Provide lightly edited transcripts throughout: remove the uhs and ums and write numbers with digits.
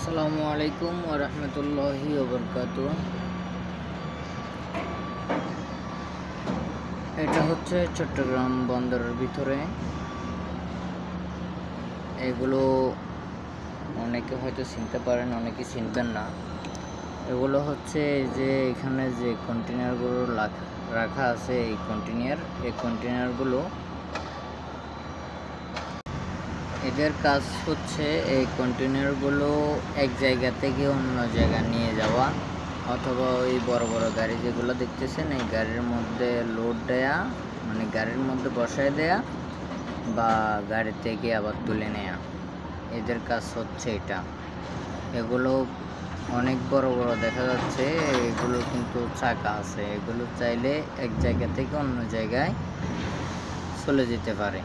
আসসালামু আলাইকুম ওয়া রাহমাতুল্লাহি ওয়া বারাকাতুহু। এটা হচ্ছে চট্টগ্রাম বন্দরের ভিতরে। এগুলো অনেকে হয়তো চিনতে পারেন, অনেকে চিনবেন না। এগুলো হচ্ছে যে এখানে যে কন্টেনারগুলো রাখা আছে, এই কন্টেনারগুলো এদের কাজ হচ্ছে এই কন্টেনারগুলো এক জায়গা থেকে অন্য জায়গা নিয়ে যাওয়া, অথবা ওই বড় বড় গাড়ি যেগুলো দেখতেছেন এই গাড়ির মধ্যে লোড দেয়া, মানে গাড়ির মধ্যে বসায় দেয়া বা গাড়ি থেকে আবার তুলে নেয়া। এদের কাজ হচ্ছে এটা। এগুলো অনেক বড় বড় দেখা যাচ্ছে, এগুলো কিন্তু চাকা আছে। এগুলো চাইলে এক জায়গা থেকে অন্য জায়গায় চলে যেতে পারে।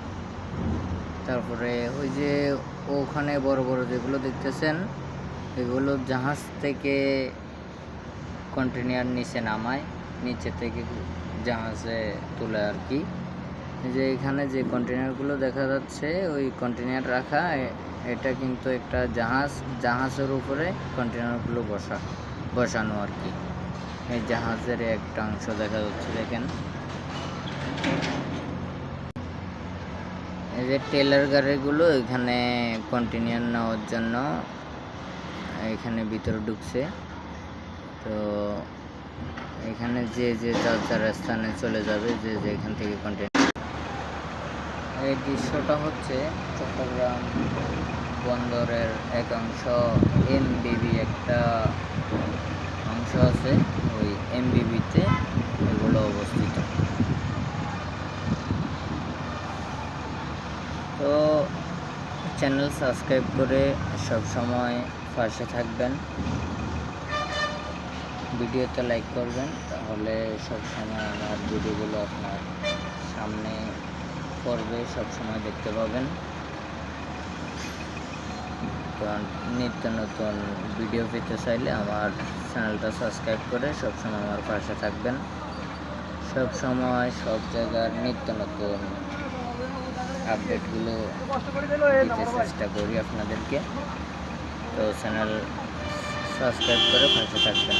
তারপরে ওই যে ওখানে বড় বড় যেগুলো দেখতেছেন এগুলো জাহাজ থেকে কন্টেনার নিচে নামায়, নিচে থেকে জাহাজে তুলে আর কি। যে এখানে যে কন্টেনারগুলো দেখা যাচ্ছে ওই কন্টেনার রাখা, এটা কিন্তু একটা জাহাজের উপরে কন্টেনারগুলো বসানো আর কি। এই জাহাজের একটা অংশ দেখা যাচ্ছে, দেখেন। এই যে টেলার গাড়িগুলো এখানে কন্টেনার নেওয়ার জন্য এখানে ভিতরে ঢুকছে। তো এখানে যে যার যার স্থানে চলে যাবে, যে এখান থেকে কন্টেনার। এই দৃশ্যটা হচ্ছে চট্টগ্রাম বন্দরের এক অংশ, এমবিবি একটা অংশ আছে, ওই এমবিবিতে এগুলো অবস্থিত। তো চ্যানেল সাবস্ক্রাইব করে সব সময় পাশে থাকবেন, ভিডিওতে লাইক করবেন, তাহলে সব সময় আমার ভিডিওগুলো আপনার সামনে পড়বে, সব সময় দেখতে পাবেন। তো নিত্য নতুন ভিডিও পেতে চাইলে আমার চ্যানেলটা সাবস্ক্রাইব করে সব সময় আমার পাশে থাকবেন। সব সময় সব জায়গার নিত্য নতুন আপডেটগুলো দিতে চেষ্টা করি আপনাদেরকে। তো চ্যানেল সাবস্ক্রাইব করে পাশে থাকবেন।